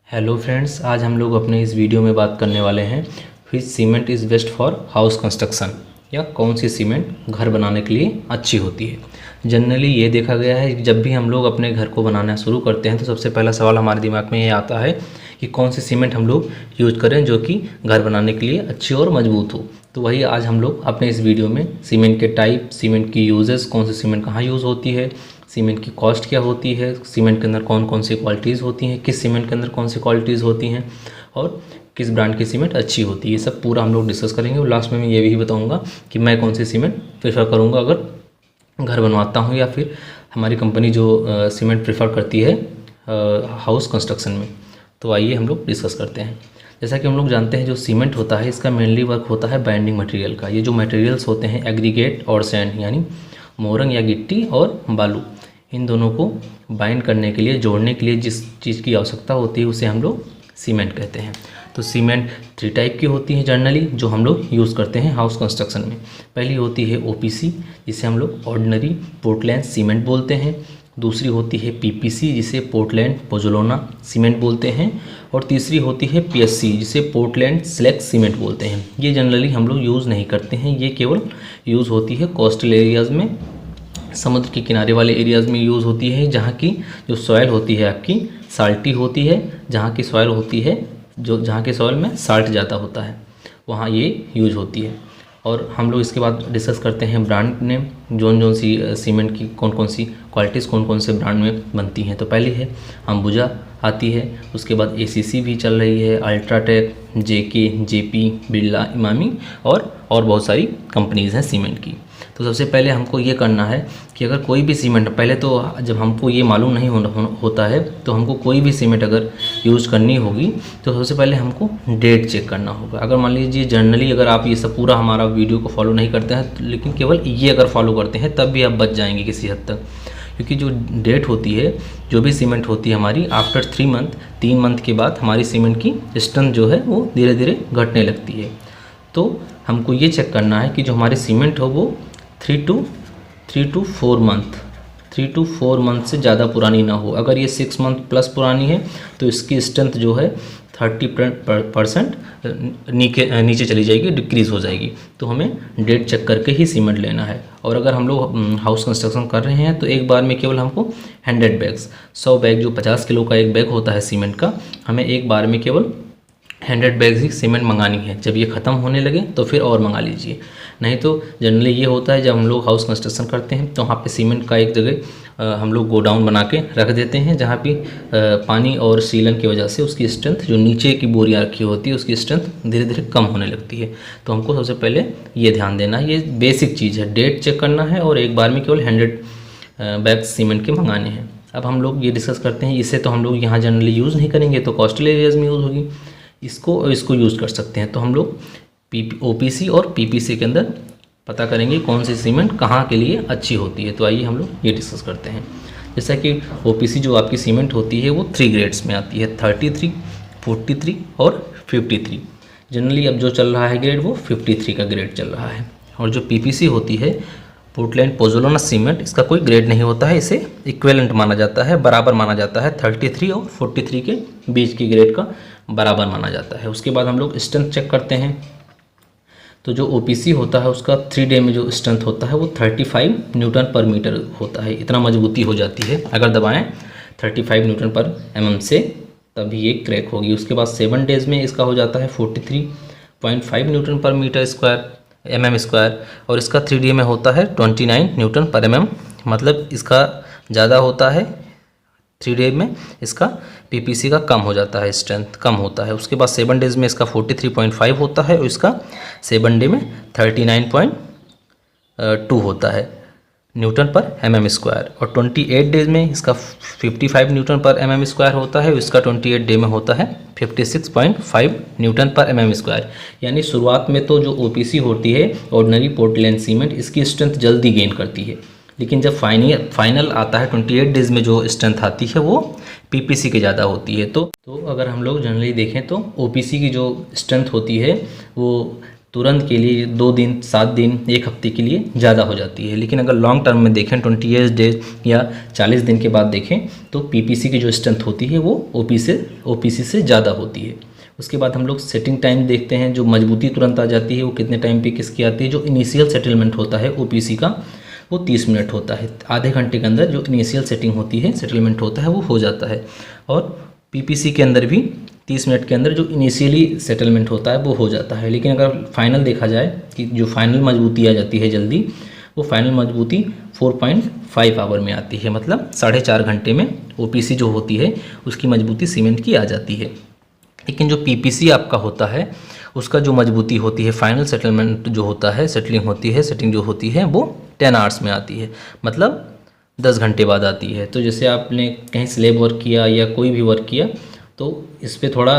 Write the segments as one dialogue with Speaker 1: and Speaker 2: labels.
Speaker 1: Hello friends, आज हम लोग अपने इस वीडियो में बात करने वाले हैं which cement is best for house construction, या कौन सी सीमेंट घर बनाने के लिए अच्छी होती है। जनरली ये देखा गया है कि जब भी हम लोग अपने घर को बनाना शुरू करते हैं तो सबसे पहला सवाल हमारे दिमाग में ये आता है कि कौन सी सीमेंट हम लोग यूज करें जो कि घर बनाने के लिए अच्छी और मजबूत हो। तो वही आज हम लोग अपने इस वीडियो में सीमेंट के टाइप, सीमेंट की यूजेस, कौन सी सीमेंट कहाँ यूज़ होती है, सीमेंट की कॉस्ट क्या होती है, सीमेंट के अंदर कौन कौन सी क्वालिटीज़ होती हैं, किस सीमेंट के अंदर कौन सी क्वालिटीज़ होती हैं और किस ब्रांड की सीमेंट अच्छी होती है, ये सब पूरा हम लोग डिस्कस करेंगे। और लास्ट में मैं ये भी बताऊंगा कि मैं कौन सी सीमेंट प्रेफर करूंगा अगर घर बनवाता हूं, या फिर हमारी कंपनी जो सीमेंट प्रेफर करती है हाउस कंस्ट्रक्शन में। तो आइए हम लोग डिस्कस करते हैं। जैसा कि हम लोग जानते हैं जो सीमेंट होता है इसका मेनली वर्क होता है बाइंडिंग मटेरियल का। ये जो मटेरियल्स होते हैं एग्रीगेट और सैंड, यानी मोरंग या गिट्टी और बालू, इन दोनों को बाइंड करने के लिए, जोड़ने के लिए जिस चीज़ की आवश्यकता होती है उसे हम लोग सीमेंट कहते हैं। तो सीमेंट 3 टाइप की होती है जनरली जो हम लोग यूज़ करते हैं हाउस कंस्ट्रक्शन में। पहली होती है ओपीसी, जिसे हम लोग ऑर्डिनरी पोर्टलैंड सीमेंट बोलते हैं। दूसरी होती है पीपीसी, जिसे पोर्टलैंड पोजोलाना सीमेंट बोलते हैं। और तीसरी होती है पीएससी, जिसे पोर्टलैंड स्लैग सीमेंट बोलते हैं। ये जनरली हम लोग यूज़ नहीं करते हैं, ये केवल यूज़ होती है कोस्टल एरियाज़ में, समुद्र के किनारे वाले एरियाज़ में यूज़ होती है, जहाँ की जो सॉइल होती है आपकी साल्टी होती है, जहाँ की सॉइल होती है जहाँ के सॉइल में साल्ट ज़्यादा होता है वहाँ ये यूज होती है। और हम लोग इसके बाद डिस्कस करते हैं ब्रांड नेम, जोन सी सीमेंट की कौन कौन सी क्वालिटीज़ कौन कौन से ब्रांड में बनती हैं। तो पहली है अंबुजा आती है, उसके बाद एसीसी भी चल रही है, अल्ट्राटेक, जेके, जेपी, बिरला, इमामी और बहुत सारी कंपनीज़ हैं सीमेंट की। तो सबसे पहले हमको ये करना है कि अगर कोई भी सीमेंट, पहले तो जब हमको ये मालूम नहीं होता है तो हमको कोई भी सीमेंट अगर यूज़ करनी होगी तो सबसे पहले हमको डेट चेक करना होगा। अगर मान लीजिए जनरली अगर आप ये सब पूरा हमारा वीडियो को फॉलो नहीं करते हैं, लेकिन केवल ये अगर फॉलो करते हैं तब भी आप बच जाएंगे किसी हद तक, क्योंकि जो डेट होती है, जो भी सीमेंट होती है हमारी, आफ्टर 3 मंथ के बाद हमारी सीमेंट की स्ट्रेंथ जो है वो धीरे धीरे घटने लगती है। तो हमको ये चेक करना है कि जो हमारी सीमेंट हो वो 3 to 4 मंथ से ज़्यादा पुरानी ना हो। अगर ये 6 मंथ प्लस पुरानी है तो इसकी स्ट्रेंथ जो है 30% नीचे चली जाएगी, डिक्रीज़ हो जाएगी। तो हमें डेट चेक करके ही सीमेंट लेना है। और अगर हम लोग हाउस कंस्ट्रक्शन कर रहे हैं तो एक बार में केवल हमको 100 बैग्स, 100 बैग, जो 50 किलो का एक बैग होता है सीमेंट का, हमें एक बार में केवल 100 बैग्स ही सीमेंट मंगानी है। जब ये ख़त्म होने लगे तो फिर और मंगा लीजिए। नहीं तो जनरली ये होता है जब हम लोग हाउस कंस्ट्रक्शन करते हैं तो वहाँ पे सीमेंट का एक जगह हम लोग गोडाउन बना के रख देते हैं, जहाँ पे पानी और सीलन की वजह से उसकी स्ट्रेंथ, जो नीचे की बोरियाँ रखी होती है, उसकी स्ट्रेंथ धीरे धीरे कम होने लगती है। तो हमको सबसे पहले ये ध्यान देना है, ये बेसिक चीज़ है, डेट चेक करना है और एक बार में केवल 100 बैग्स सीमेंट के मंगाने हैं। अब हम लोग ये डिस्कस करते हैं, इसे तो हम लोग यहाँ जनरली यूज़ नहीं करेंगे, तो कोस्टल एरियाज़ में यूज़ होगी, इसको यूज़ कर सकते हैं। तो हम लोग ओपीसी और पीपीसी के अंदर पता करेंगे कौन सी सीमेंट कहाँ के लिए अच्छी होती है। तो आइए हम लोग ये डिस्कस करते हैं। जैसा कि ओपीसी जो आपकी सीमेंट होती है वो 3 ग्रेड्स में आती है, 33, 43 और 53। जनरली अब जो चल रहा है ग्रेड वो 53 का ग्रेड चल रहा है। और जो पीपीसी होती है, पोर्टलैंड पोजोलाना सीमेंट, इसका कोई ग्रेड नहीं होता है, इसे इक्विवेलेंट माना जाता है, बराबर माना जाता है, 33 और 43 के बीच की ग्रेड का बराबर माना जाता है। उसके बाद हम लोग स्ट्रेंथ चेक करते हैं। तो जो ओपीसी होता है उसका 3 डे में जो स्ट्रेंथ होता है वो 35 न्यूटन पर मीटर होता है। इतना मजबूती हो जाती है, अगर दबाएं 35 न्यूटन पर mm से तभी ये क्रैक होगी। उसके बाद 7 डेज़ में इसका हो जाता है 43.5 न्यूटन पर मीटर स्क्वायर, mm स्क्वायर। और इसका 3 डे में होता है 29 न्यूटन पर mm, मतलब इसका ज़्यादा होता है। 3 डे में इसका पीपीसी का कम हो जाता है, स्ट्रेंथ कम होता है। उसके बाद 7 डेज़ में इसका 43.5 होता है और इसका 7 डे में 39.2 होता है न्यूटन पर mm स्क्वायर। और 28 डेज़ में इसका 55 न्यूटन पर mm स्क्वायर होता है, इसका 28 डे में होता है 56.5 न्यूटन पर mm स्क्वायर। यानी शुरुआत में तो जो ओपीसी होती है, ऑर्डिनरी पोर्टलैंड सीमेंट, इसकी स्ट्रेंथ जल्दी गेन करती है, लेकिन जब फाइनल आता है 28 डेज़ में जो स्ट्रेंथ आती है वो पीपीसी के ज़्यादा होती है। तो अगर हम लोग जनरली देखें तो ओपीसी की जो स्ट्रेंथ होती है वो तुरंत के लिए 2 दिन, 7 दिन, 1 हफ्ते के लिए ज़्यादा हो जाती है। लेकिन अगर लॉन्ग टर्म में देखें 28 डेज या 40 दिन के बाद देखें तो पीपीसी की जो स्ट्रेंथ होती है वो ओपीसी से ज़्यादा होती है। उसके बाद हम लोग सेटिंग टाइम देखते हैं, जो मजबूती तुरंत आ जाती है वो कितने टाइम पे किसकी आती है। जो इनिशियल सेटलमेंट होता है ओपीसी का वो 30 मिनट होता है। आधे घंटे के अंदर जो इनिशियल सेटिंग होती है, सेटलमेंट होता है, वो हो जाता है। और पीपीसी के अंदर भी 30 मिनट के अंदर जो इनिशियली सेटलमेंट होता है वो हो जाता है। लेकिन अगर फाइनल देखा जाए कि जो फाइनल मजबूती आ जाती है जल्दी, वो फाइनल मजबूती 4.5 आवर में आती है, मतलब 4.5 घंटे में ओपीसी जो होती है उसकी मजबूती सीमेंट की आ जाती है। लेकिन जो पीपीसी आपका होता है उसका जो मजबूती होती है, फाइनल सेटलमेंट जो होता है, सेटिंग जो होती है वो 10 आवर्स में आती है, मतलब 10 घंटे बाद आती है। तो जैसे आपने कहीं स्लेब वर्क किया या कोई भी वर्क किया तो इस पर थोड़ा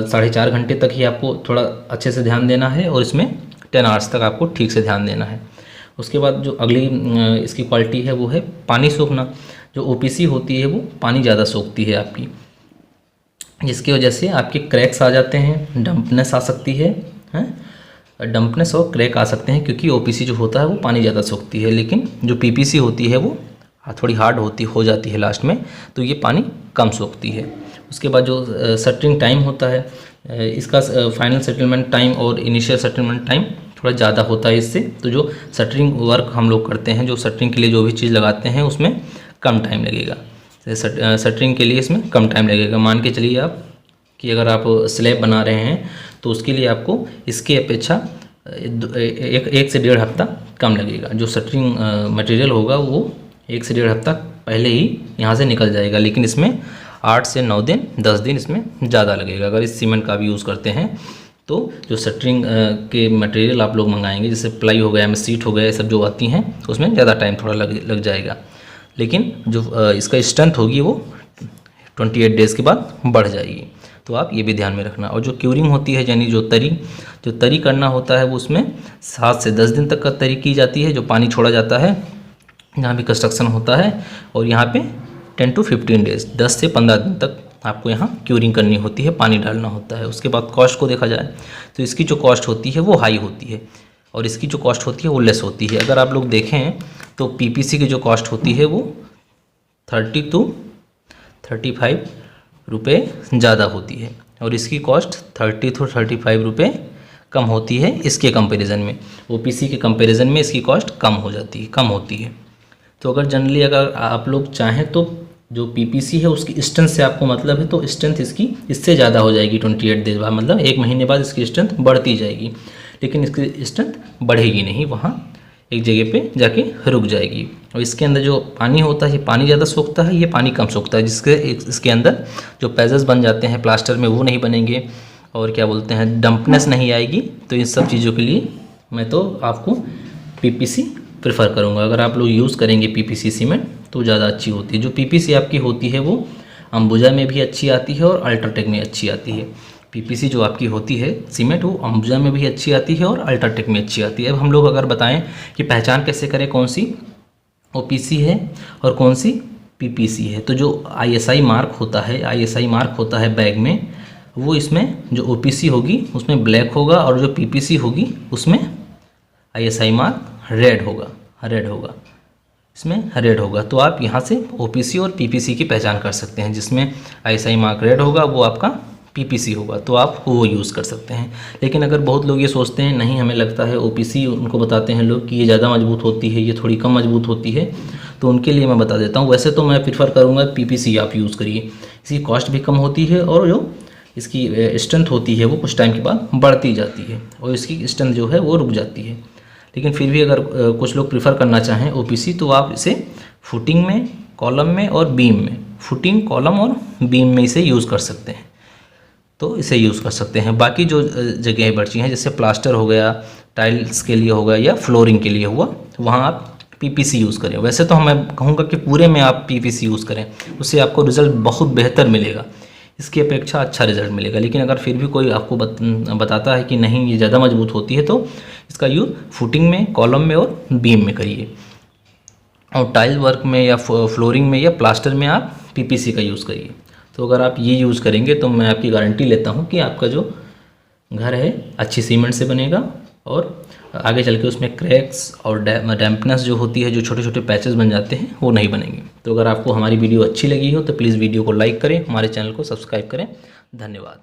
Speaker 1: 4.5 घंटे तक ही आपको थोड़ा अच्छे से ध्यान देना है और इसमें 10 आवर्स तक आपको ठीक से ध्यान देना है। उसके बाद जो अगली इसकी क्वालिटी है वो है पानी सोखना। जो ओपीसी होती है वो पानी ज़्यादा सोखती है आपकी, जिसकी वजह से आपके क्रैक्स आ जाते हैं, डंपनेस आ सकती है, डंपनेस और क्रैक आ सकते हैं, क्योंकि ओपीसी जो होता है वो पानी ज़्यादा सोखती है। लेकिन जो पीपीसी होती है वो थोड़ी हार्ड हो जाती है लास्ट में, तो ये पानी कम सोखती है। उसके बाद जो शटरिंग टाइम होता है, इसका फाइनल सेटलमेंट टाइम और इनिशियल सेटलमेंट टाइम थोड़ा ज़्यादा होता है इससे। तो जो शटरिंग वर्क हम लोग करते हैं, जो शटरिंग के लिए जो भी चीज़ लगाते हैं उसमें कम टाइम लगेगा। शटरिंग के लिए इसमें कम टाइम लगेगा। मान के चलिए आप कि अगर आप स्लैब बना रहे हैं तो उसके लिए आपको इसकी अपेक्षा 1 से 1.5 हफ्ता कम लगेगा। जो शटरिंग मटेरियल होगा वो 1 से 1.5 हफ्ता पहले ही यहाँ से निकल जाएगा। लेकिन इसमें 8 से 9 दिन, 10 दिन इसमें ज़्यादा लगेगा अगर इस सीमेंट का भी यूज़ करते हैं। तो जो शटरिंग के मटेरियल आप लोग मंगाएंगे, जैसे प्लाई हो गया, सीट हो गया, ये सब जो आती हैं उसमें ज़्यादा टाइम थोड़ा लग जाएगा। लेकिन जो इसका स्ट्रेंथ होगी वो 28 डेज़ के बाद बढ़ जाएगी। तो आप ये भी ध्यान में रखना। और जो क्यूरिंग होती है, यानी जो तरी करना होता है वो उसमें 7 से 10 दिन तक का तरी की जाती है, जो पानी छोड़ा जाता है जहाँ भी कंस्ट्रक्शन होता है। और यहाँ पे 10 to 15 डेज़, 10 से 15 दिन तक आपको यहाँ क्यूरिंग करनी होती है, पानी डालना होता है। उसके बाद कॉस्ट को देखा जाए तो इसकी जो कॉस्ट होती है वो हाई होती है और इसकी जो कॉस्ट होती है वो लेस होती है। अगर आप लोग देखें तो पीपीसी की जो कॉस्ट होती है वो 30 to 35 रुपये ज़्यादा होती है और इसकी कॉस्ट 30 to 35 रुपये कम होती है इसके कंपैरिजन में। ओपीसी के कंपैरिजन में इसकी कॉस्ट कम होती है। तो अगर जनरली अगर आप लोग चाहें तो जो पीपीसी है उसकी स्ट्रेंथ से आपको मतलब है, तो स्ट्रेंथ इसकी इससे ज़्यादा हो जाएगी 28 डेज बाद, मतलब 1 महीने बाद इसकी स्ट्रेंथ बढ़ती जाएगी। लेकिन इसकी स्ट्रेंथ बढ़ेगी नहीं, वहाँ एक जगह पे जाके रुक जाएगी। और इसके अंदर जो पानी होता है, ये पानी ज़्यादा सोखता है, ये पानी कम सोखता है, जिसके इसके अंदर जो पैजेस बन जाते हैं प्लास्टर में वो नहीं बनेंगे और क्या बोलते हैं डंपनेस नहीं आएगी। तो इन सब चीज़ों के लिए मैं तो आपको पीपीसी प्रेफर करूँगा। अगर आप लोग यूज़ करेंगे पीपीसी सीमेंट तो ज़्यादा अच्छी होती है। जो पीपीसी आपकी होती है वो अंबुजा में भी अच्छी आती है और अल्ट्राटेक में अच्छी आती है। पीपीसी जो आपकी होती है सीमेंट वो अंबुजा में भी अच्छी आती है और अल्ट्राटेक में अच्छी आती है। अब हम लोग अगर बताएं कि पहचान कैसे करें कौन सी ओपीसी है और कौन सी पीपीसी है, तो जो आईएसआई मार्क होता है बैग में, वो इसमें जो ओपीसी होगी उसमें ब्लैक होगा और जो पीपीसी होगी उसमें आईएसआई मार्क रेड होगा, इसमें रेड होगा। तो आप यहाँ से ओपीसी और पीपीसी की पहचान कर सकते हैं। जिसमें आईएसआई मार्क रेड होगा वो आपका पीपीसी होगा, तो आप वो यूज़ कर सकते हैं। लेकिन अगर बहुत लोग ये सोचते हैं नहीं हमें लगता है ओपीसी, उनको बताते हैं लोग कि ये ज़्यादा मजबूत होती है, ये थोड़ी कम मजबूत होती है, तो उनके लिए मैं बता देता हूँ। वैसे तो मैं प्रीफर करूँगा पीपीसी आप यूज़ करिए, इसकी कॉस्ट भी कम होती है और जो इसकी स्ट्रेंथ होती है वो कुछ टाइम के बाद बढ़ती जाती है और इसकी स्ट्रेंथ जो है वो रुक जाती है। लेकिन फिर भी अगर कुछ लोग प्रीफर करना चाहें ओपीसी, तो आप इसे फुटिंग में, कॉलम में और बीम में, फुटिंग, कॉलम और बीम में इसे यूज़ कर सकते हैं, तो इसे यूज़ कर सकते हैं। बाकी जो जगह बची हैं जैसे प्लास्टर हो गया, टाइल्स के लिए हो गया या फ्लोरिंग के लिए हुआ, वहाँ आप पीपीसी यूज़ करें। वैसे तो मैं कहूँगा कि पूरे में आप पीपीसी यूज़ करें, उससे आपको रिज़ल्ट बहुत बेहतर मिलेगा, इसकी अपेक्षा अच्छा रिज़ल्ट मिलेगा। लेकिन अगर फिर भी कोई आपको बताता है कि नहीं ये ज़्यादा मजबूत होती है, तो इसका यूज़ फुटिंग में, कॉलम में और बीम में करिए। और टाइल वर्क में या फ्लोरिंग में या प्लास्टर में आप पीपीसी का यूज़ करिए। तो अगर आप ये यूज़ करेंगे तो मैं आपकी गारंटी लेता हूँ कि आपका जो घर है अच्छी सीमेंट से बनेगा और आगे चल के उसमें क्रैक्स और डैम्पनेस जो होती है, जो छोटे छोटे पैचेस बन जाते हैं, वो नहीं बनेंगे। तो अगर आपको हमारी वीडियो अच्छी लगी हो तो प्लीज़ वीडियो को लाइक करें, हमारे चैनल को सब्सक्राइब करें। धन्यवाद।